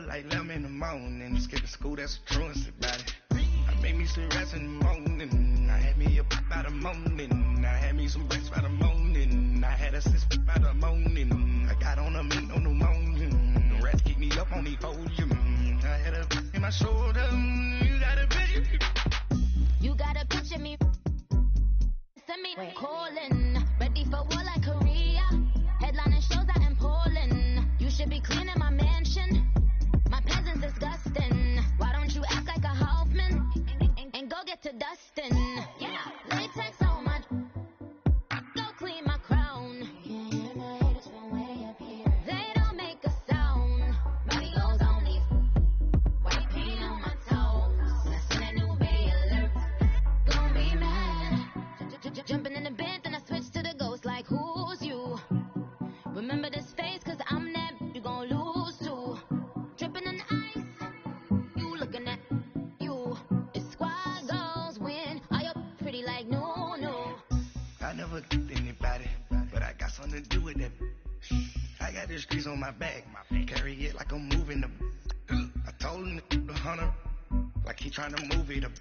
was like 11 in the morning. Skip to school, that's a truancy about it. I made me some rest in the morning. I had me a pop by the morning. I had me some breakfast by the morning. I had a six by the morning. I got on a meat on the morning. The rats keep me up on the podium. I had a in my shoulder. You got a picture. You got a picture me. Send me calling. Ready for war like Korea. Headlining shows out in Poland. You should be cleaning my mansion. My peasants disgusting. Why don't you act like a Hoffman and go get to dustin'? Yeah, latex on my. Go clean my crown. Can't hear my haters from way up here. They don't make a sound. Body goes on these. White paint on my toes. When I send a new bay alert, gonna be mad. Jumping in the bed, then I switch to the ghost like who's you? Remember this face, cause I'm that you gon' lose too. Dripping in ice, you looking at you. It's squad goals win. Are you pretty like no? I never kicked anybody, but I got something to do with that. I got the streets on my back, carry it like I'm moving the. I told him to keep the 100, like he trying to move it up.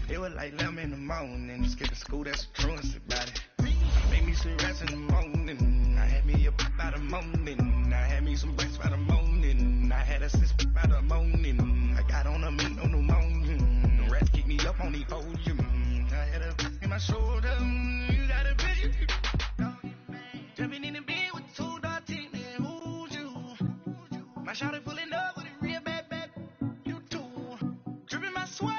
It was like 11 in the morning. Skip to school, that's a truancy about it. I made me some rest in the morning. I had me a pop by the morning. I had me some breakfast by the morning. I had a six by the morning. I got on a meat on the morning. The rats keep me up on the podium. I had a in my shoulder. You got a picture. Jumping in the bed with two dark teeth. Man, who's you? My shawty pulling up with a real bad. You too. Dripping my sweat.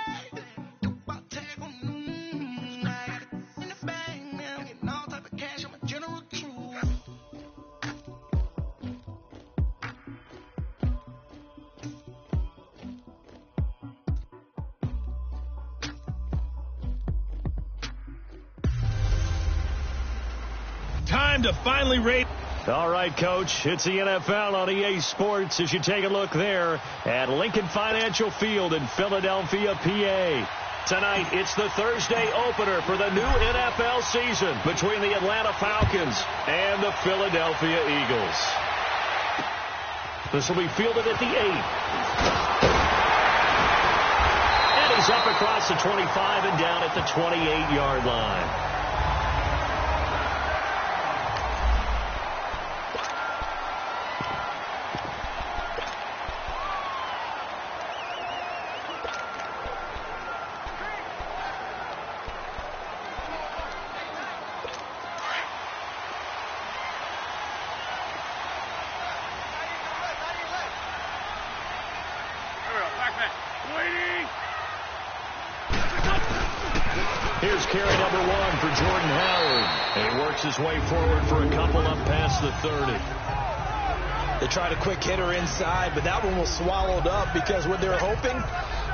Time to finally rate. All right, Coach, it's the NFL on EA Sports as you take a look there at Lincoln Financial Field in Philadelphia, PA. Tonight, it's the Thursday opener for the new NFL season between the Atlanta Falcons and the Philadelphia Eagles. This will be fielded at the 8. And he's up across the 25 and down at the 28-yard line. Here's carry number 1 for Jordan Howard. And he works his way forward for a couple up past the 30. They tried a quick hitter inside, but that one was swallowed up because what they're hoping,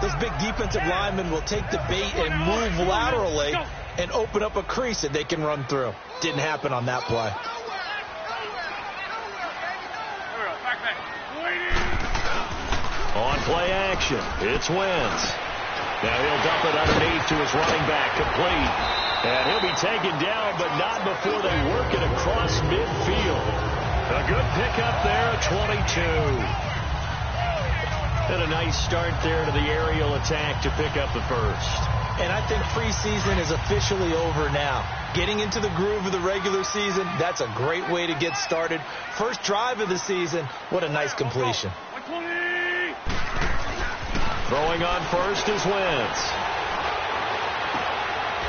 this big defensive lineman will take the bait and move laterally and open up a crease that they can run through. Didn't happen on that play. On play action, it's Wentz. Now he'll dump it underneath to his running back, complete. And he'll be taken down, but not before they work it across midfield. A good pickup there, 22. And a nice start there to the aerial attack to pick up the first. And I think preseason is officially over now. Getting into the groove of the regular season, that's a great way to get started. First drive of the season, what a nice completion. Throwing on first is Wentz.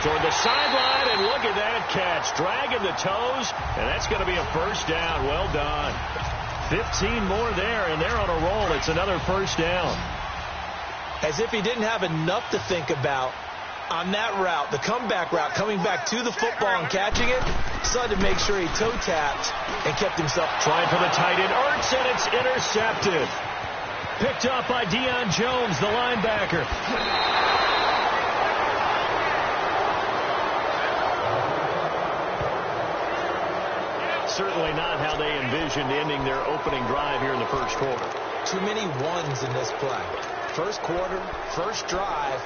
Toward the sideline, and look at that catch. Dragging the toes, and that's going to be a first down. Well done. 15 more there, and they're on a roll. It's another first down. As if he didn't have enough to think about on that route, the comeback route, coming back to the football and catching it, decided to make sure he toe-tapped and kept himself. Trying for the tight end, Ertz, and it's intercepted. Picked up by Deion Jones, the linebacker. Certainly not how they envisioned ending their opening drive here in the first quarter. Too many ones in this play. First quarter, first drive,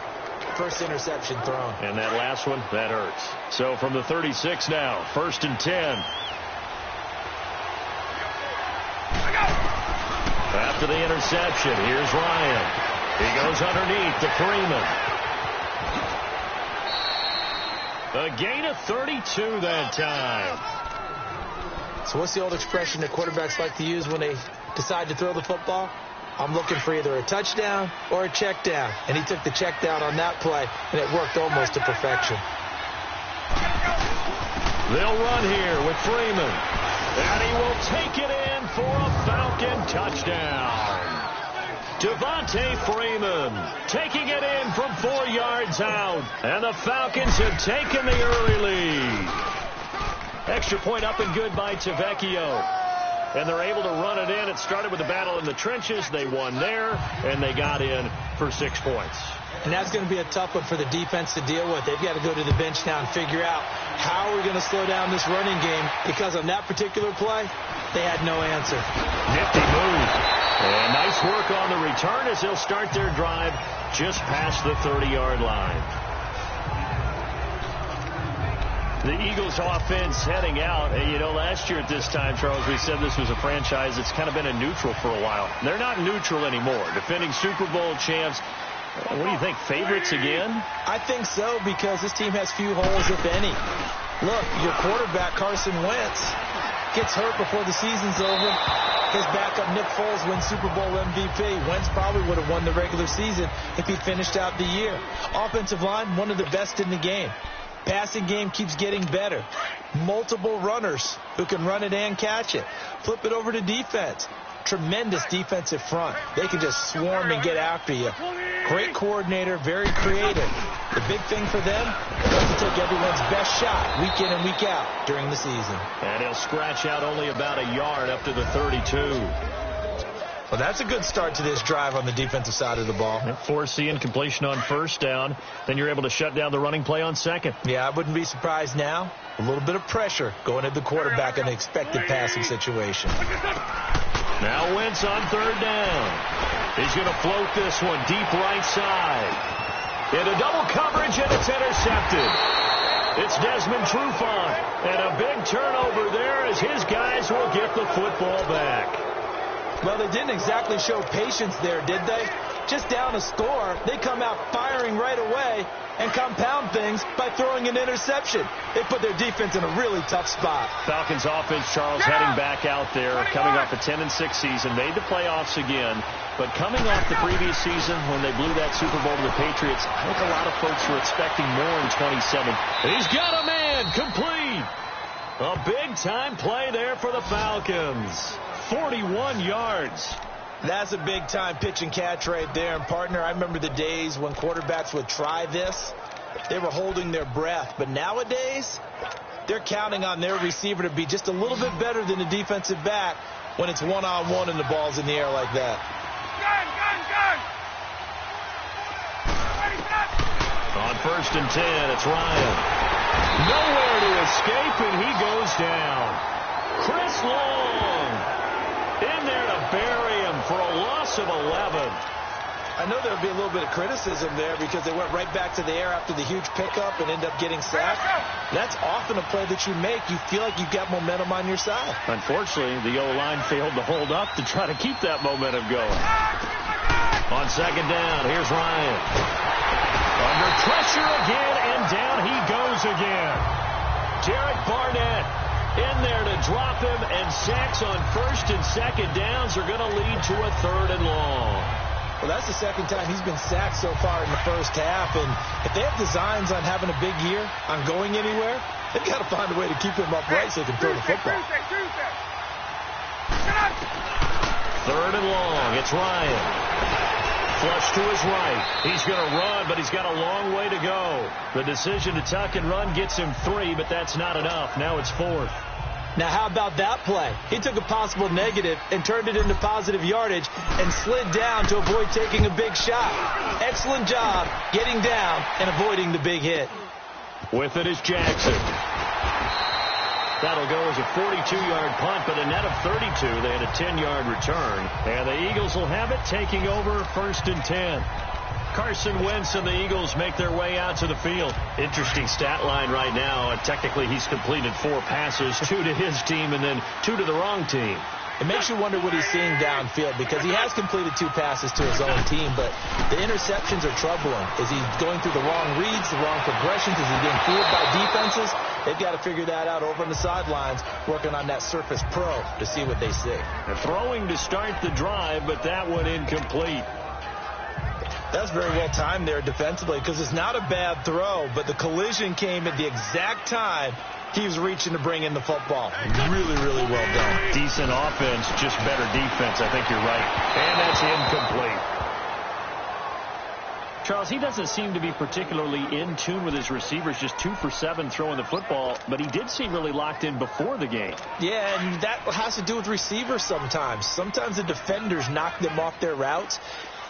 first interception thrown. And that last one, that hurts. So from the 36 now, 1st and 10. after the interception. Here's Ryan. He goes underneath to Freeman. A gain of 32 that time. So what's the old expression that quarterbacks like to use when they decide to throw the football? I'm looking for either a touchdown or a check down. And he took the check down on that play, and it worked almost to perfection. They'll run here with Freeman. And he will take it in for a Falcon touchdown. Devontae Freeman taking it in from 4 yards out. And the Falcons have taken the early lead. Extra point up and good by Tavecchio. And they're able to run it in. It started with a battle in the trenches. They won there, and they got in for 6 points. And that's going to be a tough one for the defense to deal with. They've got to go to the bench now and figure out how are we going to slow down this running game, because on that particular play, they had no answer. Nifty move. And nice work on the return as they'll start their drive just past the 30-yard line. The Eagles offense heading out. And, you know, last year at this time, Charles, we said this was a franchise that's kind of been in neutral for a while. They're not neutral anymore. Defending Super Bowl champs. What do you think, favorites again? I think so, because this team has few holes, if any. Look, your quarterback, Carson Wentz, gets hurt before the season's over. His backup, Nick Foles, wins Super Bowl MVP. Wentz probably would have won the regular season if he finished out the year. Offensive line, one of the best in the game. Passing game keeps getting better. Multiple runners who can run it and catch it. Flip it over to defense. Tremendous defensive front. They can just swarm and get after you. Great coordinator, very creative. The big thing for them is to take everyone's best shot week in and week out during the season. And he'll scratch out only about a yard up to the 32. Well, that's a good start to this drive on the defensive side of the ball. Forcing completion on first down. Then you're able to shut down the running play on second. Yeah, I wouldn't be surprised now. A little bit of pressure going at the quarterback in an expected passing situation. Now Wentz on third down. He's going to float this one deep right side. Into double coverage, and it's intercepted. It's Desmond Trufant. And a big turnover there as his guys will get the football back. Well, they didn't exactly show patience there, did they? Just down a score, they come out firing right away and compound things by throwing an interception. They put their defense in a really tough spot. Falcons offense, Charles, heading back out there, coming off a 10-6 season, made the playoffs again. But coming off the previous season when they blew that Super Bowl to the Patriots, I think a lot of folks were expecting more in 27. He's got a man complete. A big-time play there for the Falcons. 41 yards. That's a big-time pitch and catch right there. And, partner, I remember the days when quarterbacks would try this. They were holding their breath. But nowadays, they're counting on their receiver to be just a little bit better than the defensive back when it's one-on-one and the ball's in the air like that. On 1st and 10, it's Ryan. Nowhere to escape, and he goes down. Chris Long in there to bury him for a loss of 11. I know there'll be a little bit of criticism there because they went right back to the air after the huge pickup and end up getting sacked. That's often a play that you make. You feel like you've got momentum on your side. Unfortunately, the O-line failed to hold up to try to keep that momentum going. On second down, here's Ryan. Under pressure again, and down he goes again. Derek Barnett in there to drop him, and sacks on 1st and 2nd downs are going to lead to a 3rd and long. Well, that's the second time he's been sacked so far in the first half, and if they have designs on having a big year, on going anywhere, they've got to find a way to keep him upright so he can throw the football. 3rd and long, it's Ryan. Flush to his right. He's going to run, but he's got a long way to go. The decision to tuck and run gets him 3, but that's not enough. Now it's 4th. Now, how about that play? He took a possible negative and turned it into positive yardage and slid down to avoid taking a big shot. Excellent job getting down and avoiding the big hit. With it is Jackson. That'll go as a 42-yard punt, but a net of 32. They had a 10-yard return. And the Eagles will have it, taking over 1st and 10. Carson Wentz and the Eagles make their way out to the field. Interesting stat line right now. Technically, he's completed 4 passes, 2 to his team and then 2 to the wrong team. It makes you wonder what he's seeing downfield, because he has completed 2 passes to his own team, but the interceptions are troubling. Is he going through the wrong reads, the wrong progressions? Is he getting fooled by defenses? They've got to figure that out over on the sidelines, working on that Surface Pro to see what they see. Throwing to start the drive, but that one incomplete. That's very well timed there defensively, because it's not a bad throw, but the collision came at the exact time he was reaching to bring in the football. Really, really well done. Decent offense, just better defense. I think you're right. And that's incomplete. Charles, he doesn't seem to be particularly in tune with his receivers, just 2 for 7 throwing the football, but he did seem really locked in before the game. Yeah, and that has to do with receivers sometimes. Sometimes the defenders knock them off their routes,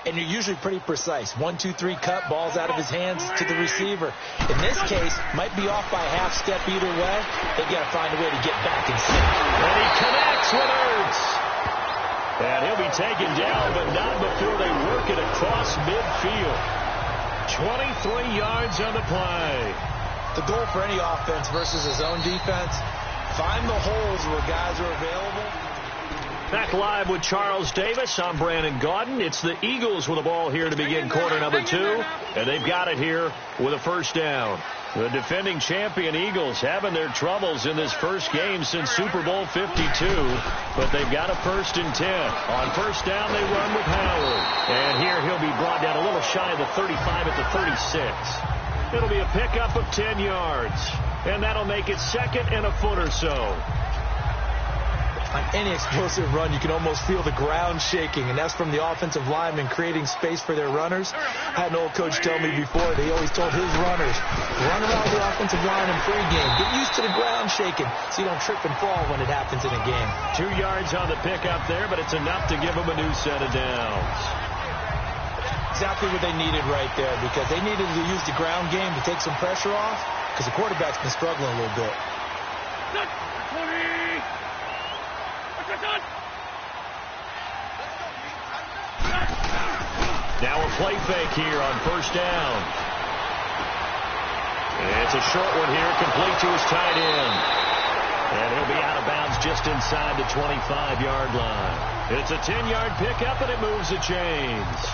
and you're usually pretty precise. 1, 2, 3 cut, balls out of his hands to the receiver. In this case, might be off by a half step either way. They've got to find a way to get back and sync. And he connects with Ertz. And he'll be taken down, but not before they work it across midfield. 23 yards on the play. The goal for any offense versus his own defense, find the holes where guys are available. Back live with Charles Davis. I'm Brandon Gaudin. It's the Eagles with the ball here to begin quarter number 2, and they've got it here with a first down. The defending champion Eagles having their troubles in this first game since Super Bowl 52, but they've got a 1st and 10. On first down, they run with Howard, and here he'll be brought down a little shy of the 35 at the 36. It'll be a pickup of 10 yards, and that'll make it 2nd and a foot or so. On any explosive run, you can almost feel the ground shaking, and that's from the offensive linemen creating space for their runners. I had an old coach tell me before, they always told his runners, run around the offensive line in pregame. Get used to the ground shaking so you don't trip and fall when it happens in a game. 2 yards on the pickup there, but it's enough to give them a new set of downs. Exactly what they needed right there, because they needed to use the ground game to take some pressure off, because the quarterback's been struggling a little bit. Now a play fake here on first down. It's a short one here, complete to his tight end. And he'll be out of bounds just inside the 25-yard line. It's a 10-yard pickup, and it moves the chains.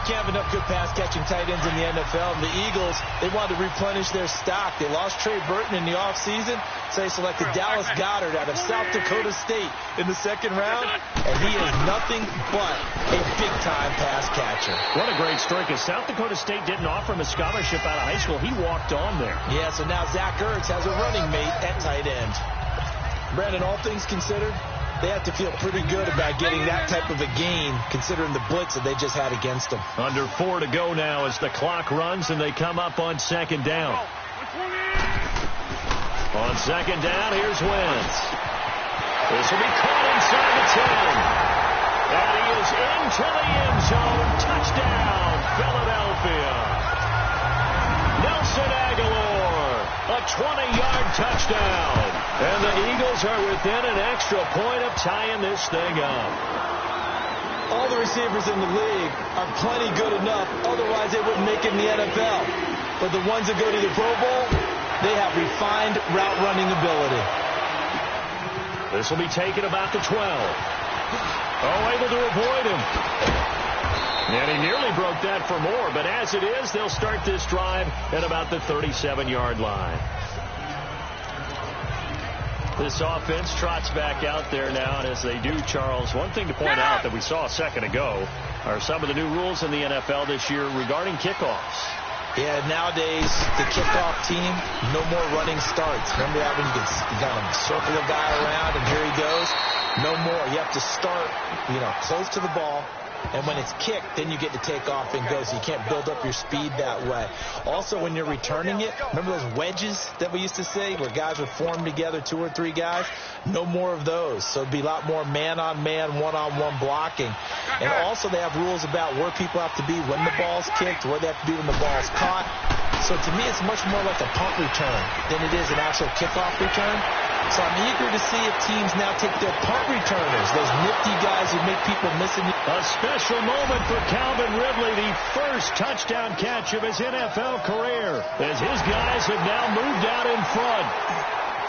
Can't have enough good pass-catching tight ends in the NFL. And the Eagles, they wanted to replenish their stock. They lost Trey Burton in the offseason, so they selected Dallas Goedert out of South Dakota State in the 2nd round, and he is nothing but a big-time pass catcher. What a great story, because South Dakota State didn't offer him a scholarship out of high school. He walked on there. Yeah, so now Zach Ertz has a running mate at tight end. Brandon, all things considered, they have to feel pretty good about getting that type of a gain, considering the blitz that they just had against them. Under 4 to go now as the clock runs, and they come up on 2nd down. On 2nd down, here's Wentz. This will be caught inside the 10. And he is into the end zone. Touchdown, Philadelphia. Nelson Aguilar, a 20-yard touchdown. And the Eagles are within an extra point of tying this thing up. All the receivers in the league are plenty good enough, otherwise they wouldn't make it in the NFL. But the ones that go to the Pro Bowl, they have refined route running ability. This will be taken about the 12. Oh, able to avoid him. And he nearly broke that for more, but as it is, they'll start this drive at about the 37-yard line. This offense trots back out there now, and as they do, Charles, one thing to point out that we saw a second ago are some of the new rules in the NFL this year regarding kickoffs. Yeah, nowadays, the kickoff team, no more running starts. Remember that when you got to circle a guy around and here he goes? No more. You have to start, close to the ball. And when it's kicked, then you get to take off and go, so you can't build up your speed that way. Also, when you're returning it, remember those wedges that we used to say where guys would form together, 2 or 3 guys? No more of those. So it'd be a lot more man-on-man, one-on-one blocking. And also they have rules about where people have to be when the ball's kicked, where they have to be when the ball's caught. So to me, it's much more like a punt return than it is an actual kickoff return. So I'm eager to see if teams now take their punt returners, those nifty guys who make people miss it. A special moment for Calvin Ridley, the first touchdown catch of his NFL career, as his guys have now moved out in front.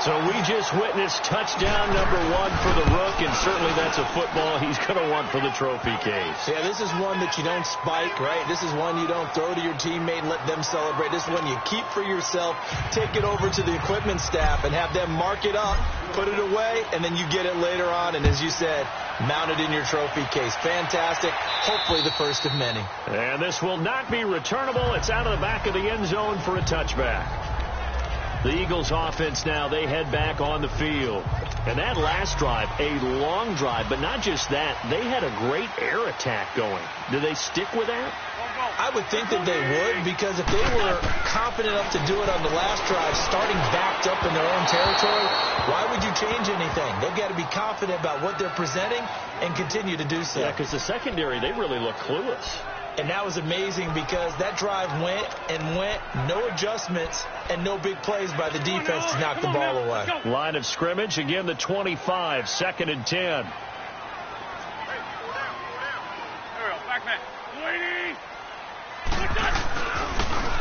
So we just witnessed touchdown number 1 for the Rook, and certainly that's a football he's going to want for the trophy case. Yeah, this is one that you don't spike, right? This is one you don't throw to your teammate and let them celebrate. This is one you keep for yourself, take it over to the equipment staff and have them mark it up, put it away, and then you get it later on. And as you said, mount it in your trophy case. Fantastic. Hopefully the first of many. And this will not be returnable. It's out of the back of the end zone for a touchback. The Eagles offense now, they head back on the field. And that last drive, a long drive, but not just that, they had a great air attack going. Do they stick with that? I would think that they would, because if they were confident enough to do it on the last drive, starting backed up in their own territory, why would you change anything? They've got to be confident about what they're presenting and continue to do so. Yeah, because the secondary, they really look clueless. And that was amazing because that drive went and went, no adjustments, and no big plays by the defense to knock the ball away. Line of scrimmage, again the 25, 2nd and 10.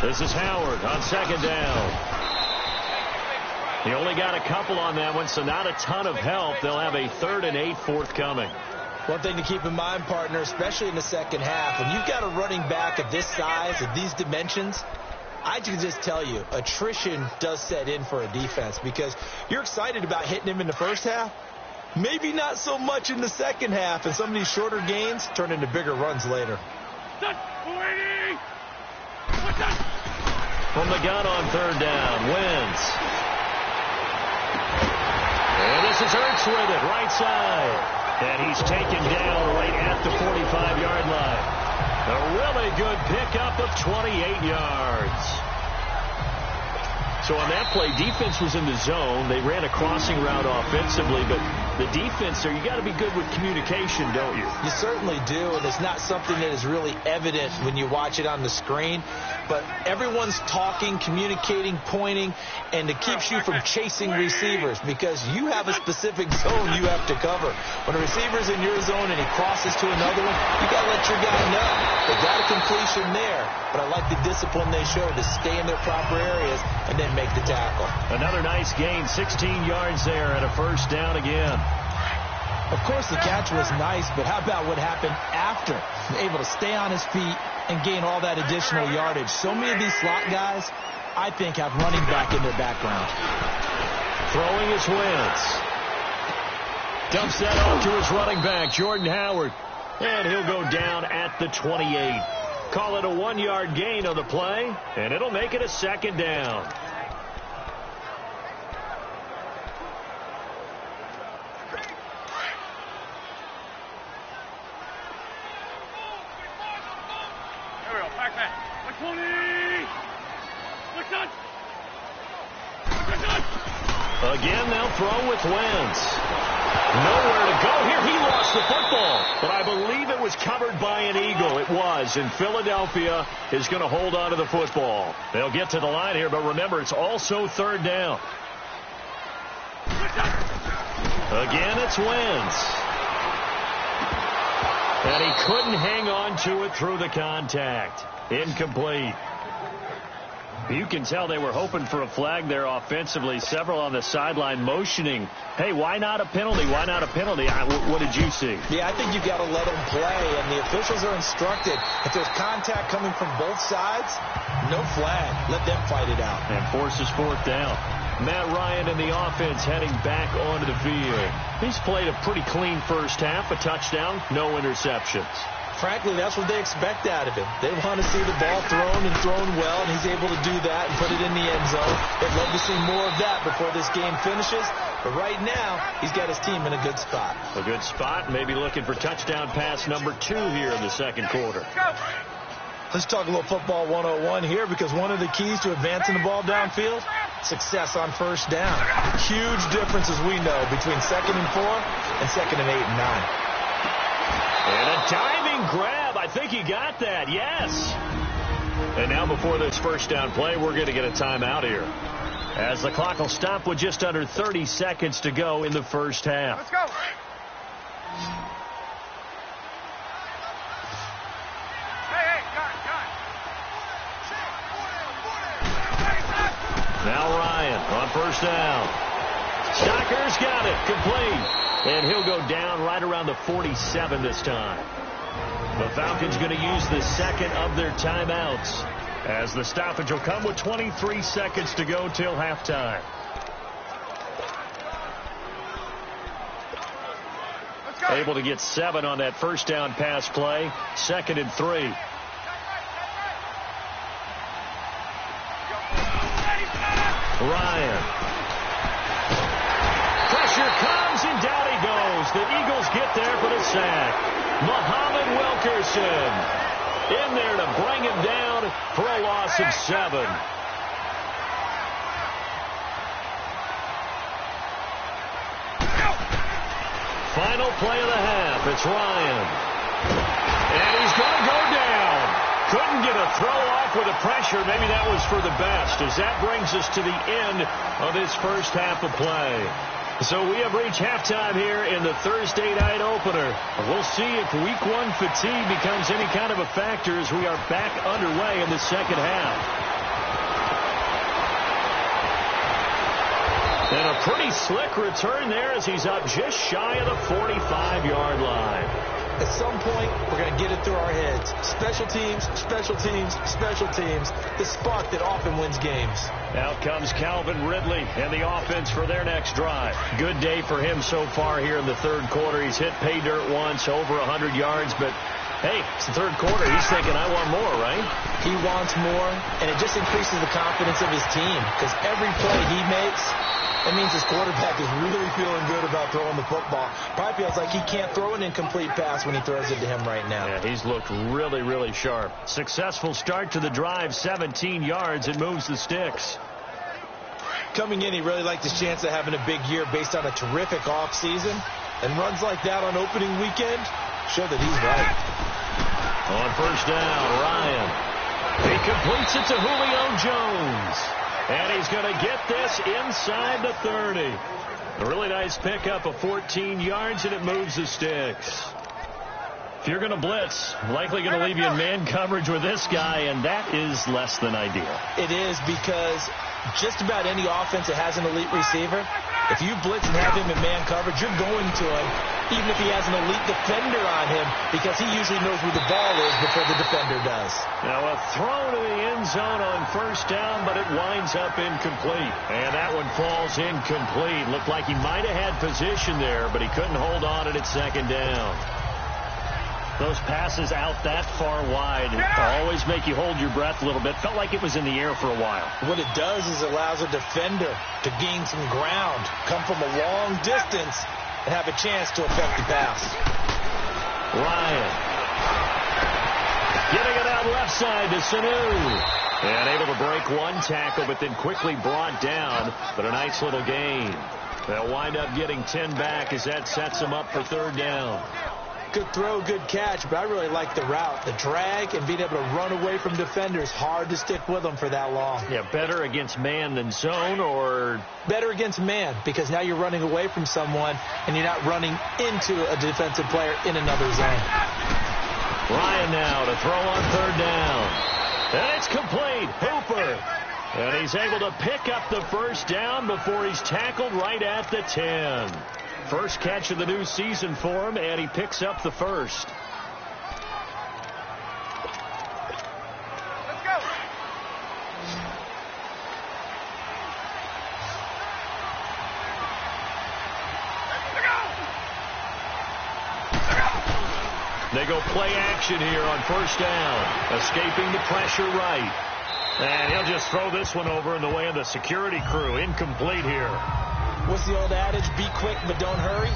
This is Howard on 2nd down. He only got a couple on that one, so not a ton of help. They'll have a 3rd and 8 forthcoming. One thing to keep in mind, partner, especially in the second half, when you've got a running back of this size, of these dimensions, I can just tell you, attrition does set in for a defense because you're excited about hitting him in the first half. Maybe not so much in the second half, and some of these shorter gains turn into bigger runs later. From the gun on 3rd down, Wentz. And this is Ertz with it, right side. And he's taken down right at the 45-yard line. A really good pickup of 28 yards. So on that play, defense was in the zone. They ran a crossing route offensively, but the defense there, you got to be good with communication, don't you? You certainly do, and it's not something that is really evident when you watch it on the screen. But everyone's talking, communicating, pointing, and it keeps you from chasing receivers because you have a specific zone you have to cover. When a receiver's in your zone and he crosses to another one, you got to let your guy know. They got a completion there, but I like the discipline they showed to stay in their proper areas and then make the tackle. Another nice gain, 16 yards there and a 1st down again. Of course, the catch was nice, but how about what happened after? Able to stay on his feet and gain all that additional yardage. So many of these slot guys, I think, have running back in their background. Throwing is Wentz. Dumps that off to his running back, Jordan Howard. And he'll go down at the 28. Call it a 1-yard gain on the play, and it'll make it a 2nd down. Again, they'll throw with Wentz. Nowhere to go here. He lost the football, but I believe it was covered by an Eagle. It was, and Philadelphia is going to hold on to the football. They'll get to the line here, but remember, it's also 3rd down. Again, it's Wentz. And he couldn't hang on to it through the contact. Incomplete. You can tell they were hoping for a flag there offensively. Several on the sideline motioning, hey, why not a penalty? Why not a penalty? What did you see? Yeah, I think you've got to let them play, and the officials are instructed. If there's contact coming from both sides, no flag. Let them fight it out. And forces 4th down. Matt Ryan and the offense heading back onto the field. He's played a pretty clean first half, a touchdown, no interceptions. Frankly, that's what they expect out of him. They want to see the ball thrown and thrown well, and he's able to do that and put it in the end zone. They'd love to see more of that before this game finishes. But right now, he's got his team in a good spot. A good spot, maybe looking for touchdown pass number 2 here in the 2nd quarter. Let's talk a little football 101 here, because one of the keys to advancing the ball downfield, success on 1st down. Huge difference, as we know, between 2nd and 4 and 2nd and 8 and 9. And a diving grab. I think he got that. Yes. And now before this 1st down play, we're going to get a timeout here, as the clock will stop with just under 30 seconds to go in the 1st half. Let's go. Now Ryan on 1st down. Stocker's got it. Complete. And he'll go down right around the 47 this time. The Falcons going to use the second of their timeouts, as the stoppage will come with 23 seconds to go till halftime. Able to get 7 on that first down pass play. 2nd and 3. Ryan. Pressure comes and down he goes. The Eagles get there for the sack. Muhammad Wilkerson in there to bring him down for a loss of 7. Final play of the half. It's Ryan. And he's going to go down. Couldn't get a throw off with the pressure. Maybe that was for the best, as that brings us to the end of this first half of play. So we have reached halftime here in the Thursday night opener. We'll see if week 1 fatigue becomes any kind of a factor as we are back underway in the second half. And a pretty slick return there as he's up just shy of the 45-yard line. At some point, we're going to get it through our heads. Special teams, special teams, special teams. The spark that often wins games. Out comes Calvin Ridley and the offense for their next drive. Good day for him so far here in the third quarter. He's hit pay dirt once, over 100 yards, but hey, it's the third quarter. He's thinking, I want more, right? He wants more, and it just increases the confidence of his team, because every play he makes, that means his quarterback is really feeling good about throwing the football. Probably feels like he can't throw an incomplete pass when he throws it to him right now. Yeah, he's looked really, really sharp. Successful start to the drive, 17 yards, and moves the sticks. Coming in, he really liked his chance of having a big year based on a terrific offseason. And runs like that on opening weekend show that he's right. On first down, Ryan. He completes it to Julio Jones. And he's going to get this inside the 30. A really nice pickup of 14 yards, and it moves the sticks. If you're going to blitz, likely going to leave you in man coverage with this guy, and that is less than ideal. It is, because just about any offense that has an elite receiver, if you blitz and have him in man coverage, you're going to him, even if he has an elite defender on him, because he usually knows where the ball is before the defender does. Now a throw to the end zone on first down, but it winds up incomplete. And that one falls incomplete. Looked like he might have had position there, but he couldn't hold on at second down. Those passes out that far wide always make you hold your breath a little bit. Felt like it was in the air for a while. What it does is allows a defender to gain some ground, come from a long distance, and have a chance to affect the pass. Ryan. Getting it out left side to Sanu. And able to break one tackle, but then quickly brought down. But a nice little gain. They'll wind up getting 10 back as that sets them up for third down. Good throw, good catch, but I really like the route. The drag and being able to run away from defenders, hard to stick with them for that long. Yeah, better against man than zone, or? Better against man, because now you're running away from someone and you're not running into a defensive player in another zone. Ryan now to throw on third down. And it's complete. Hooper. And he's able to pick up the first down before he's tackled right at the 10. First catch of the new season for him, and he picks up the first. Let's go. They go play action here on first down. Escaping the pressure right. And he'll just throw this one over in the way of the security crew. Incomplete here. What's the old adage? Be quick, but don't hurry.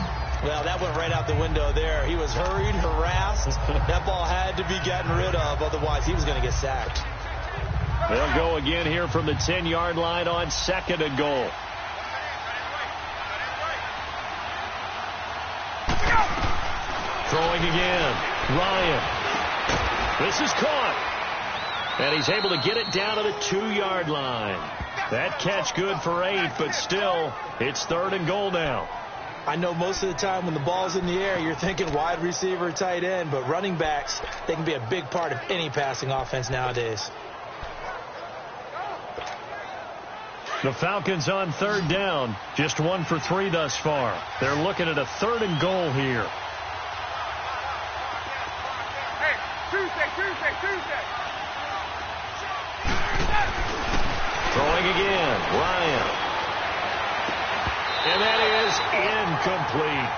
Well, that went right out the window there. He was hurried, harassed. That ball had to be gotten rid of. Otherwise, he was going to get sacked. They'll go again here from the 10-yard line on second and goal. Throwing again. Ryan. This is caught. And he's able to get it down to the 2-yard line. That catch good for 8, but still, it's third and goal now. I know most of the time when the ball's in the air, you're thinking wide receiver, tight end, but running backs, they can be a big part of any passing offense nowadays. The Falcons on third down. Just 1 for 3 thus far. They're looking at a 3rd and goal here. Throwing again. Ryan. And that is incomplete.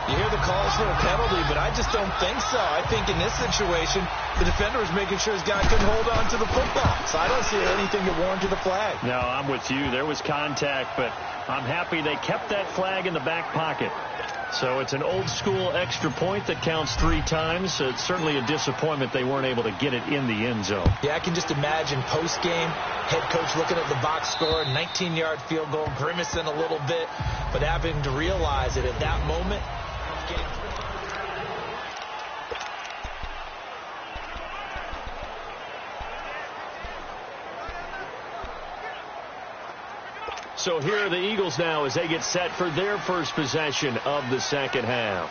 You hear the calls for a penalty, but I just don't think so. I think in this situation, the defender was making sure his guy couldn't hold on to the football. So I don't see anything that warranted a flag. No, I'm with you. There was contact, but I'm happy they kept that flag in the back pocket. So it's an old-school extra point that counts 3 times. It's certainly a disappointment they weren't able to get it in the end zone. Yeah, I can just imagine post-game, head coach looking at the box score, 19-yard field goal, grimacing a little bit, but having to realize it at that moment. So here are the Eagles now as they get set for their first possession of the second half.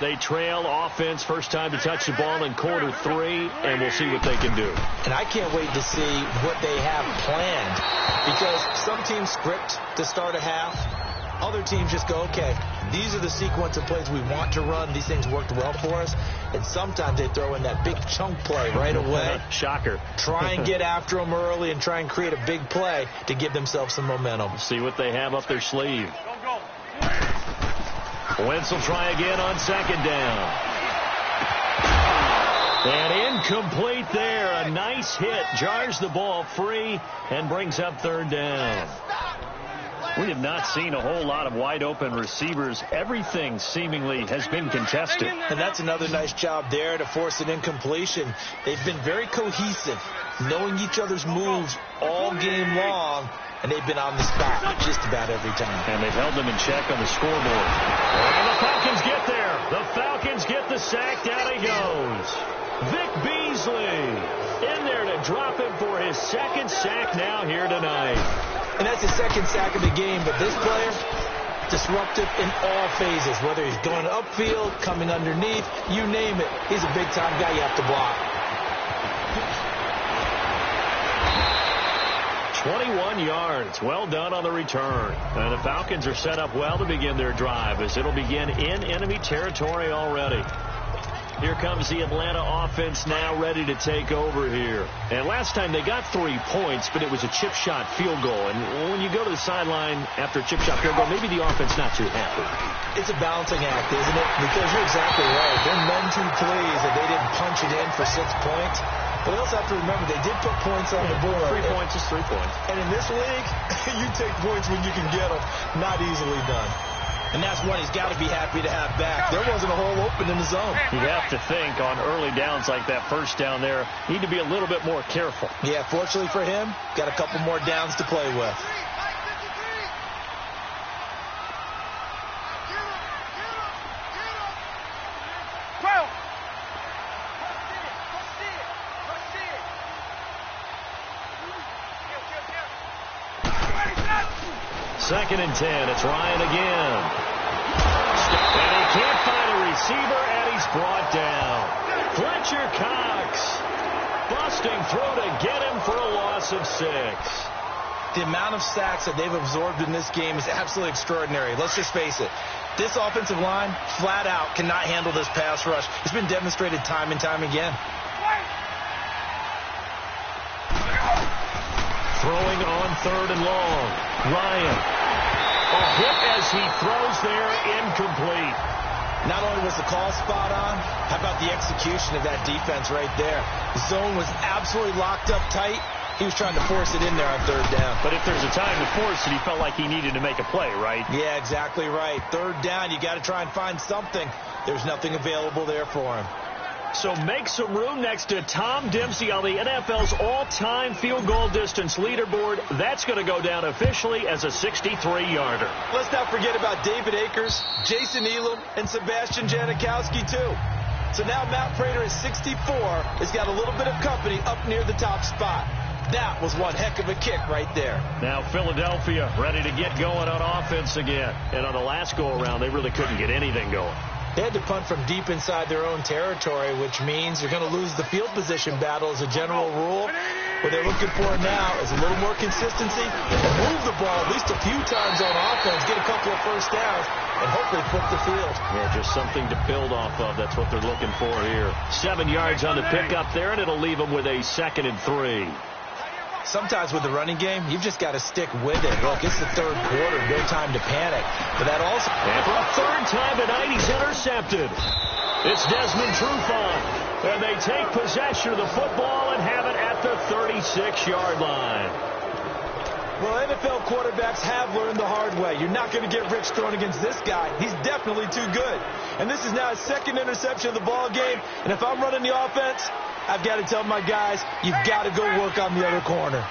They trail offense, first time to touch the ball in quarter 3, and we'll see what they can do. And I can't wait to see what they have planned, because some teams script to start a half. Other teams just go, okay, these are the sequence of plays we want to run. These things worked well for us. And sometimes they throw in that big chunk play right away. Shocker. Try and get after them early and try and create a big play to give themselves some momentum. See what they have up their sleeve. Wentz will try again on second down. And incomplete there. A nice hit. Jars the ball free and brings up third down. We have not seen a whole lot of wide-open receivers. Everything seemingly has been contested. And that's another nice job there to force an incompletion. They've been very cohesive, knowing each other's moves all game long, and they've been on the spot just about every time. And they've held them in check on the scoreboard. And the Falcons get there. The Falcons get the sack. Down he goes. Vic Beasley in there to drop him for his second sack now here tonight. And that's his second sack of the game, but this player, disruptive in all phases, whether he's going upfield, coming underneath, you name it. He's a big-time guy you have to block. 21 yards. Well done on the return. And the Falcons are set up well to begin their drive as it'll begin in enemy territory already. Here comes the Atlanta offense now ready to take over here. And last time they got 3 points, but it was a chip shot field goal. And when you go to the sideline after a chip shot field goal, maybe the offense not too happy. It's a balancing act, isn't it? Because you're exactly right. They're none too pleased that they didn't punch it in for 6 points. But I also have to remember, they did put points on the board. 3 points is 3 points. And in this league, you take points when you can get them. Not easily done. And that's one he's got to be happy to have back. There wasn't a hole open in the zone. You have to think on early downs like that first down there, need to be a little bit more careful. Yeah, fortunately for him, got a couple more downs to play with. Second and 10. It's Ryan again. And he can't find a receiver, and he's brought down. Fletcher Cox busting through to get him for a loss of 6. The amount of sacks that they've absorbed in this game is absolutely extraordinary. Let's just face it. This offensive line, flat out, cannot handle this pass rush. It's been demonstrated time and time again. Throwing on third and long. Ryan. A hit as he throws there, incomplete. Not only was the call spot on, how about the execution of that defense right there? The zone was absolutely locked up tight. He was trying to force it in there on third down. But if there's a time to force it, he felt like he needed to make a play, right? Yeah, exactly right. Third down, you got to try and find something. There's nothing available there for him. So make some room next to Tom Dempsey on the NFL's all-time field goal distance leaderboard. That's going to go down officially as a 63-yarder. Let's not forget about David Akers, Jason Elam, and Sebastian Janikowski, too. So now Matt Prater at 64 has got a little bit of company up near the top spot. That was one heck of a kick right there. Now Philadelphia ready to get going on offense again. And on the last go-around, they really couldn't get anything going. They had to punt from deep inside their own territory, which means you're going to lose the field position battle as a general rule. What they're looking for now is a little more consistency and move the ball at least a few times on offense, get a couple of first downs, and hopefully flip the field. Yeah, just something to build off of. That's what they're looking for here. 7 yards on the pickup there, and it'll leave them with a 2nd and 3. Sometimes with the running game, you've just got to stick with it. Look, it's the third quarter, no time to panic. But that also... And for a third time tonight, he's intercepted. It's Desmond Trufant. And they take possession of the football and have it at the 36-yard line. Well, NFL quarterbacks have learned the hard way. You're not going to get rich throwing against this guy. He's definitely too good. And this is now his 2nd interception of the ball game. And if I'm running the offense, I've got to tell my guys, you've got to go work on the other corner.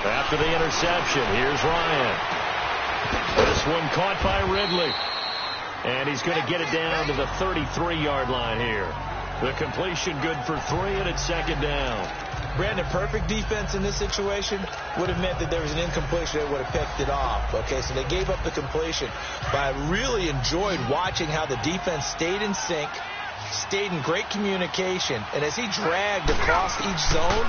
After the interception, here's Ryan. This one caught by Ridley. And he's going to get it down to the 33-yard line here. The completion good for 3, and it's 2nd down. Brandon, perfect defense in this situation would have meant that there was an incompletion that would have picked it off. Okay, so they gave up the completion. But I really enjoyed watching how the defense stayed in sync, stayed in great communication. And as he dragged across each zone,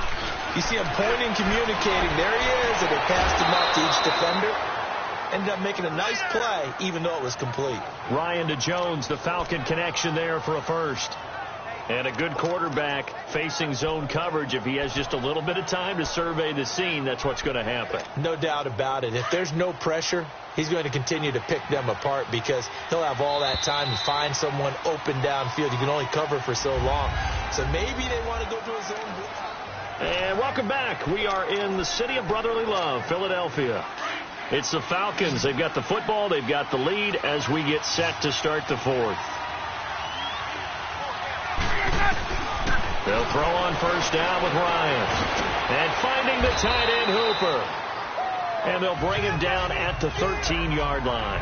you see him pointing, communicating. There he is, and they passed him off to each defender. Ended up making a nice play, even though it was complete. Ryan to Jones, the Falcon connection there for a first. And a good quarterback facing zone coverage. If he has just a little bit of time to survey the scene, that's what's going to happen. No doubt about it. If there's no pressure, he's going to continue to pick them apart because he'll have all that time to find someone open downfield. You can only cover for so long. So maybe they want to go to a zone blitz. And welcome back. We are in the city of brotherly love, Philadelphia. It's the Falcons. They've got the football. They've got the lead as we get set to start the 4th. They'll throw on first down with Ryan. And finding the tight end, Hooper. And they'll bring him down at the 13-yard line.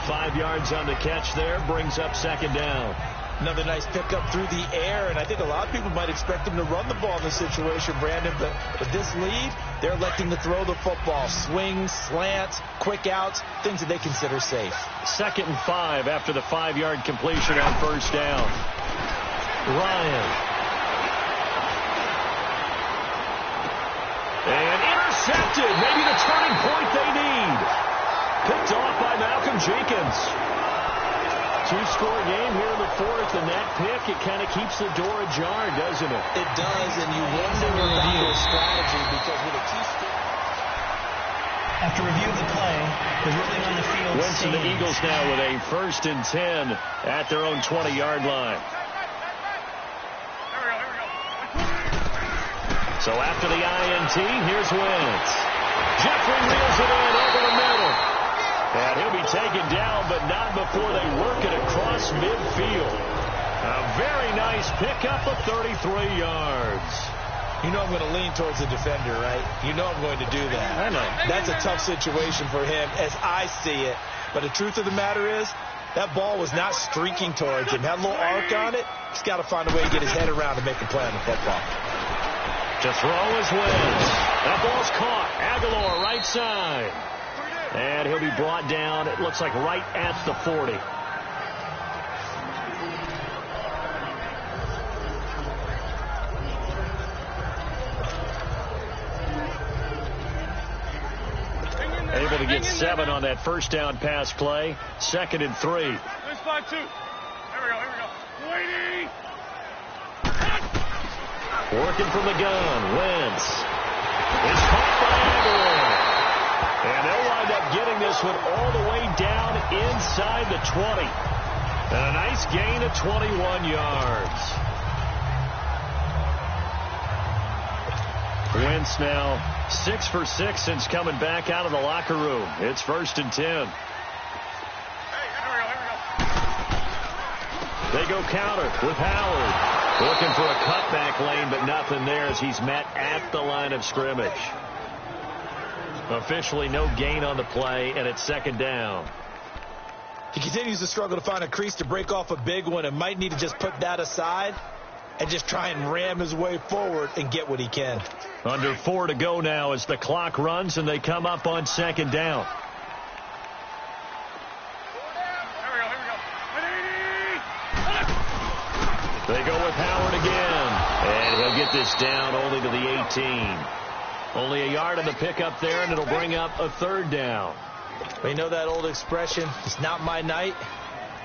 5 yards on the catch there. Brings up 2nd down. Another nice pickup through the air, and I think a lot of people might expect them to run the ball in this situation, Brandon, but with this lead, they're electing to throw the football. Swings, slants, quick outs, things that they consider safe. 2nd and 5 after the 5-yard completion on first down. Ryan. And intercepted. Maybe the turning point they need. Picked off by Malcolm Jenkins. 2-score game here in the 4th, and that pick, it kind of keeps the door ajar, doesn't it? It does, and you wonder about their strategy because with a 2-score... After review of the play, the ruling on the field Wentz and the Eagles now with a 1st and 10 at their own 20-yard line. So after the INT, here's Wentz. Jeffrey reels it in over the middle. And he'll be taken down, but not before they work it across midfield. A very nice pickup of 33 yards. You know I'm going to lean towards the defender, right? You know I'm going to do that. I know. That's a tough situation for him as I see it. But the truth of the matter is, that ball was not streaking towards him. Had a little arc on it. He's got to find a way to get his head around to make a play on the football. To throw is Wentz. That ball's caught. Aguilar right side. And he'll be brought down, it looks like right at the 40. Able to get 7 on that first down pass play. 2nd and 3. There's 5-2. Here we go. Waiting. Working from the gun. Wentz. It's caught by Aguilar. And they'll wind up getting this one all the way down inside the 20. And a nice gain of 21 yards. Wentz now 6 for 6 since coming back out of the locker room. It's 1st and 10. Hey, here we go. They go counter with Howard. Looking for a cutback lane, but nothing there as he's met at the line of scrimmage. Officially no gain on the play, and it's 2nd down. He continues to struggle to find a crease to break off a big one and might need to just put that aside and just try and ram his way forward and get what he can. Under 4 to go now as the clock runs and they come up on 2nd down. They go with Howard again. And he'll get this down only to the 18. Only a yard on the pickup there, and it'll bring up a third down. We know that old expression, it's not my night.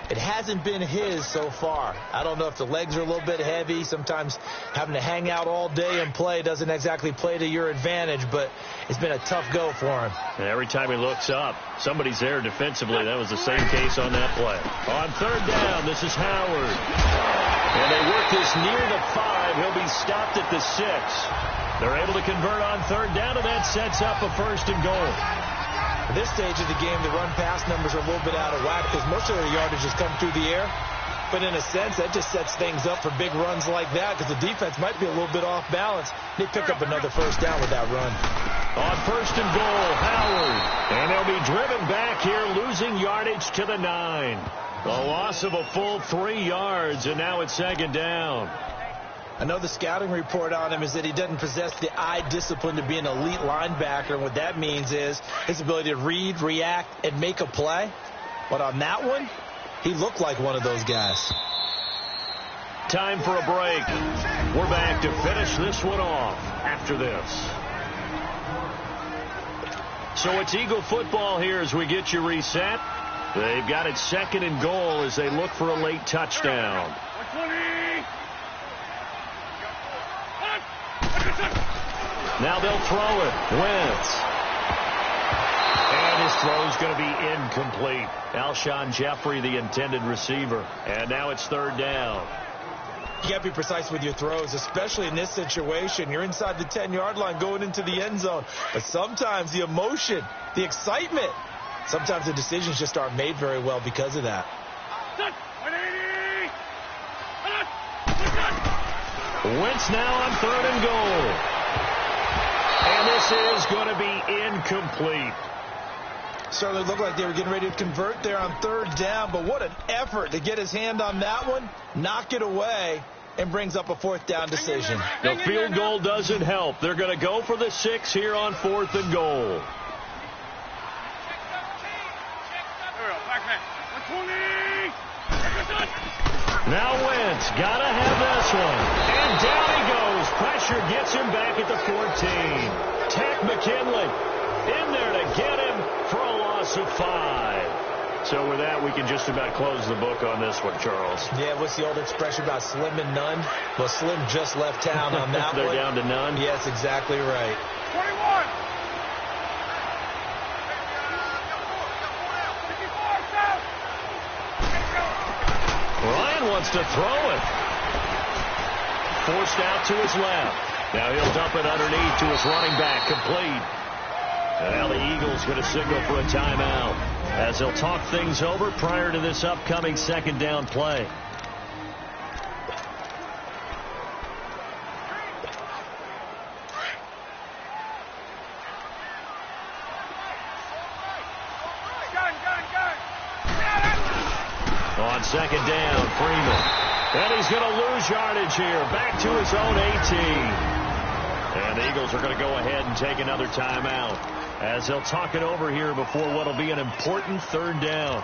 It hasn't been his so far. I don't know if the legs are a little bit heavy. Sometimes having to hang out all day and play doesn't exactly play to your advantage, but it's been a tough go for him. And every time he looks up, somebody's there defensively. That was the same case on that play. On third down, this is Howard. And they work this near the 5. He'll be stopped at the 6. They're able to convert on third down, and that sets up a 1st and goal. At this stage of the game, the run-pass numbers are a little bit out of whack because most of their yardage has come through the air. But in a sense, that just sets things up for big runs like that because the defense might be a little bit off balance. They pick up another 1st down with that run. On 1st and goal, Howard. And they'll be driven back here, losing yardage to the 9. A loss of a full 3 yards, and now it's 2nd down. I know the scouting report on him is that he doesn't possess the eye discipline to be an elite linebacker. And what that means is his ability to read, react, and make a play. But on that one, he looked like one of those guys. Time for a break. We're back to finish this one off after this. So it's Eagle football here as we get you reset. They've got it 2nd and goal as they look for a late touchdown. Now they'll throw it. Wentz. And his throw's going to be incomplete. Alshon Jeffrey, the intended receiver. And now it's 3rd down. You got to be precise with your throws, especially in this situation. You're inside the 10-yard line going into the end zone. But sometimes the emotion, the excitement, sometimes the decisions just aren't made very well because of that. Wentz now on 3rd and goal. And this is going to be incomplete. Certainly looked like they were getting ready to convert there on 3rd down, but what an effort to get his hand on that one, knock it away, and brings up a 4th down decision. The field goal doesn't help. They're going to go for the 6 here on 4th and goal. Now Wentz, gotta have this one. And down he goes. Pressure gets him back at the 14. Tack McKinley in there to get him for a loss of 5. So with that, we can just about close the book on this one, Charles. Yeah, what's the old expression about slim and none? Well, Slim just left town on that They're one. down to none? Yes, exactly right. 21. Ryan wants to throw it. Forced out to his left. Now he'll dump it underneath to his running back, complete. And now the Eagles going to signal for a timeout as they'll talk things over prior to this upcoming 2nd down play. On 2nd down, Freeman. And he's going to lose yardage here. Back to his own 18. And the Eagles are going to go ahead and take another timeout as they'll talk it over here before what will be an important 3rd down.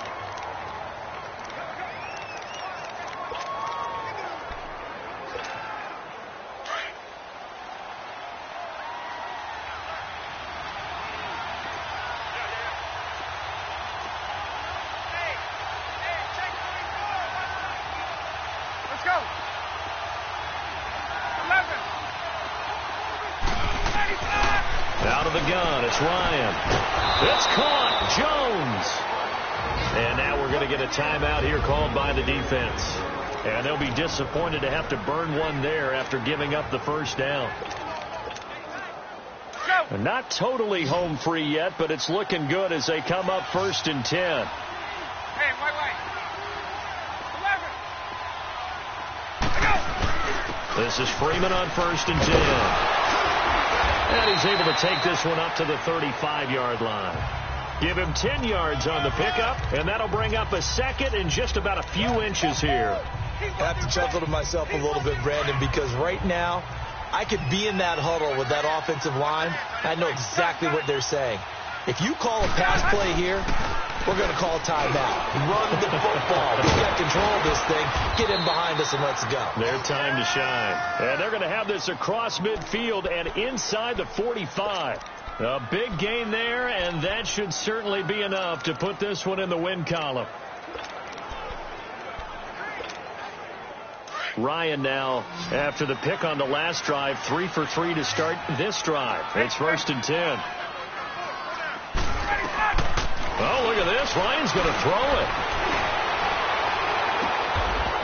Out of the gun, it's Ryan. It's caught. Jones. And now we're going to get a timeout here called by the defense. And they'll be disappointed to have to burn one there after giving up the 1st down. Not totally home free yet, but it's looking good as they come up 1st and 10. Hey, white. 11. This is Freeman on 1st and 10. And he's able to take this one up to the 35-yard line. Give him 10 yards on the pickup, and that'll bring up a 2nd and just about a few inches here. I have to chuckle to myself a little bit, Brandon, because right now I could be in that huddle with that offensive line. I know exactly what they're saying. If you call a pass play here, we're going to call timeout. Run the football. We got control of this thing. Get in behind us and let's go. Their time to shine. And they're going to have this across midfield and inside the 45. A big gain there, and that should certainly be enough to put this one in the win column. Ryan now, after the pick on the last drive, 3 for 3 to start this drive. It's 1st and 10. Oh, look at this. Ryan's going to throw it.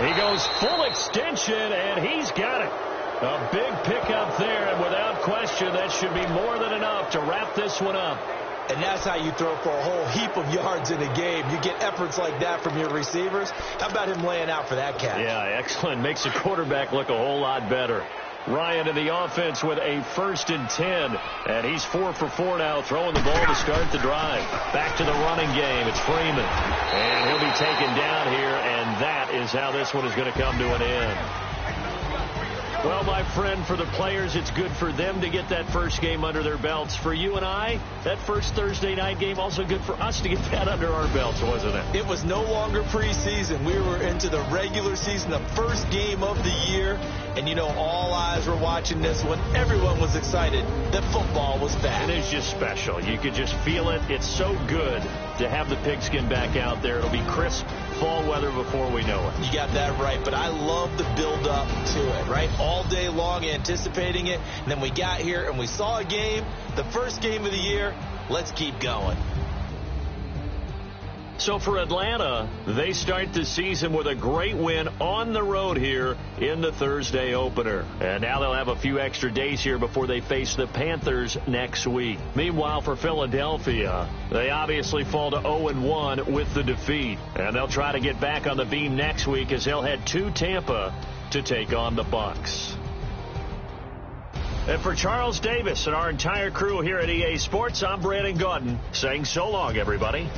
He goes full extension, and he's got it. A big pickup there, and without question, that should be more than enough to wrap this one up. And that's how you throw for a whole heap of yards in a game. You get efforts like that from your receivers. How about him laying out for that catch? Yeah, excellent. Makes the quarterback look a whole lot better. Ryan in the offense with a 1st and 10. And he's 4 for 4 now, throwing the ball to start the drive. Back to the running game. It's Freeman. And he'll be taken down here, and that is how this one is going to come to an end. Well, my friend, for the players, it's good for them to get that first game under their belts. For you and I, that first Thursday night game, also good for us to get that under our belts, wasn't it? It was no longer preseason. We were into the regular season, the first game of the year. And, you know, all eyes were watching this one. Everyone was excited that football was back. It is just special. You could just feel it. It's so good to have the pigskin back out there. It'll be crisp fall weather before we know it. You got that right, but I love the build-up to it, right? All day long anticipating it, and then we got here and we saw a game, the first game of the year. Let's keep going. So for Atlanta, they start the season with a great win on the road here in the Thursday opener. And now they'll have a few extra days here before they face the Panthers next week. Meanwhile, for Philadelphia, they obviously fall to 0-1 with the defeat. And they'll try to get back on the beam next week as they'll head to Tampa to take on the Bucs. And for Charles Davis and our entire crew here at EA Sports, I'm Brandon Gaudin saying so long, everybody.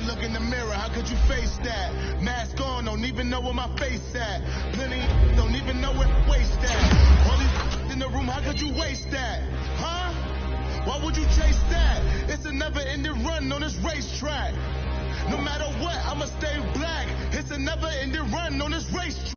Look in the mirror, how could you face that? Mask on, don't even know where my face at. Plenty don't even know where to waste that. All these in the room, how could you waste that? Huh? Why would you chase that? It's a never-ending run on this racetrack. No matter what, I'ma stay black. It's a never-ending run on this racetrack.